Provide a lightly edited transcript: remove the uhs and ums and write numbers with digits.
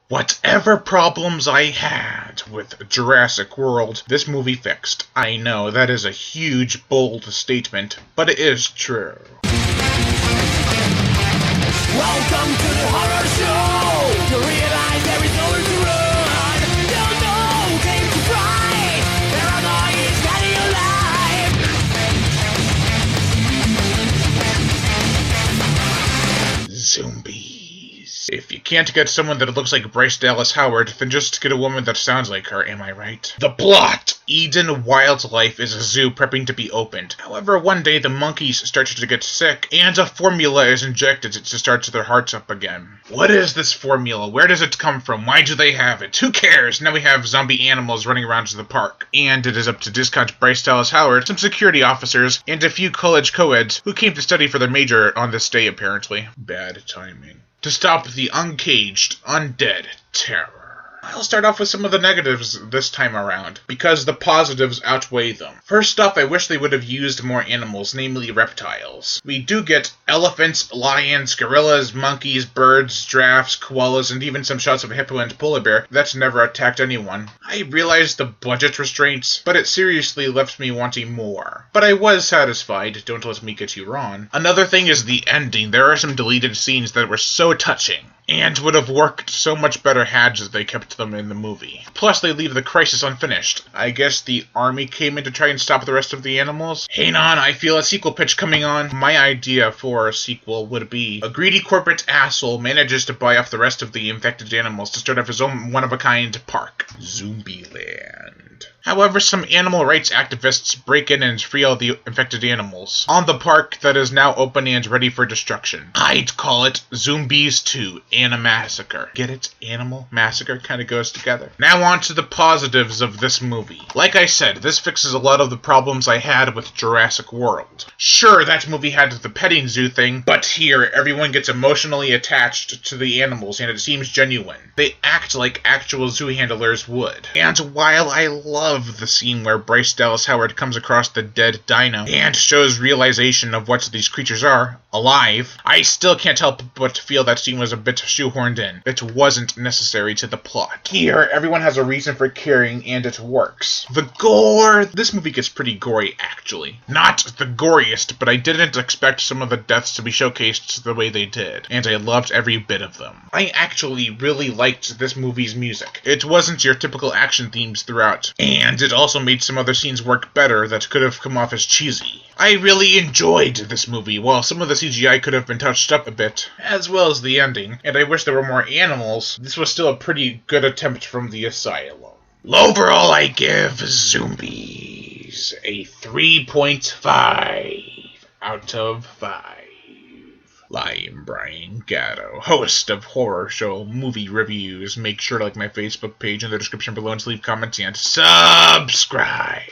Whatever problems I had with Jurassic World, this movie fixed. I know, that is a huge, bold statement, but it is true. Welcome to the horror show! You realize there is nowhere to run! No, came to fight! Paranoia is getting alive! Zombies. If you can't get someone that looks like Bryce Dallas Howard, then just get a woman that sounds like her, am I right? The plot! Eden Wildlife is a zoo prepping to be opened. However, one day the monkeys start to get sick, and a formula is injected to start their hearts up again. What is this formula? Where does it come from? Why do they have it? Who cares? Now we have zombie animals running around the park. And it is up to discount Bryce Dallas Howard, some security officers, and a few college co-eds who came to study for their major on this day, apparently. Bad timing. To stop the uncaged, undead terror. I'll start off with some of the negatives this time around, because the positives outweigh them. First off, I wish they would have used more animals, namely reptiles. We do get elephants, lions, gorillas, monkeys, birds, giraffes, koalas, and even some shots of a hippo and polar bear that never attacked anyone. I realized the budget restraints, but it seriously left me wanting more. But I was satisfied, don't let me get you wrong. Another thing is the ending. There are some deleted scenes that were so touching, and would have worked so much better had they kept them in the movie. Plus, they leave the crisis unfinished. I guess the army came in to try and stop the rest of the animals? Hang on, I feel a sequel pitch coming on. My idea for a sequel would be a greedy corporate asshole manages to buy off the rest of the infected animals to start up his own one-of-a-kind park. Zombieland. However, some animal rights activists break in and free all the infected animals on the park that is now open and ready for destruction. I'd call it Zoombies 2, Animassacre. Get it? Animal Massacre kind of goes together. Now on to the positives of this movie. Like I said, this fixes a lot of the problems I had with Jurassic World. Sure, that movie had the petting zoo thing, but here, everyone gets emotionally attached to the animals and it seems genuine. They act like actual zoo handlers would. And while I love the scene where Bryce Dallas Howard comes across the dead dino and shows realization of what these creatures are, alive, I still can't help but feel that scene was a bit shoehorned in. It wasn't necessary to the plot. Here, everyone has a reason for caring and it works. The gore, this movie gets pretty gory actually. Not the goriest, but I didn't expect some of the deaths to be showcased the way they did, and I loved every bit of them. I actually really liked this movie's music. It wasn't your typical action themes throughout, and it also made some other scenes work better that could have come off as cheesy. I really enjoyed this movie, while some of the CGI could have been touched up a bit, as well as the ending, and I wish there were more animals. This was still a pretty good attempt from the asylum. Overall, I give Zombies a 3.5 out of 5. I am Brian Gatto, host of Horror Show Movie Reviews. Make sure to like my Facebook page in the description below and leave comments and subscribe.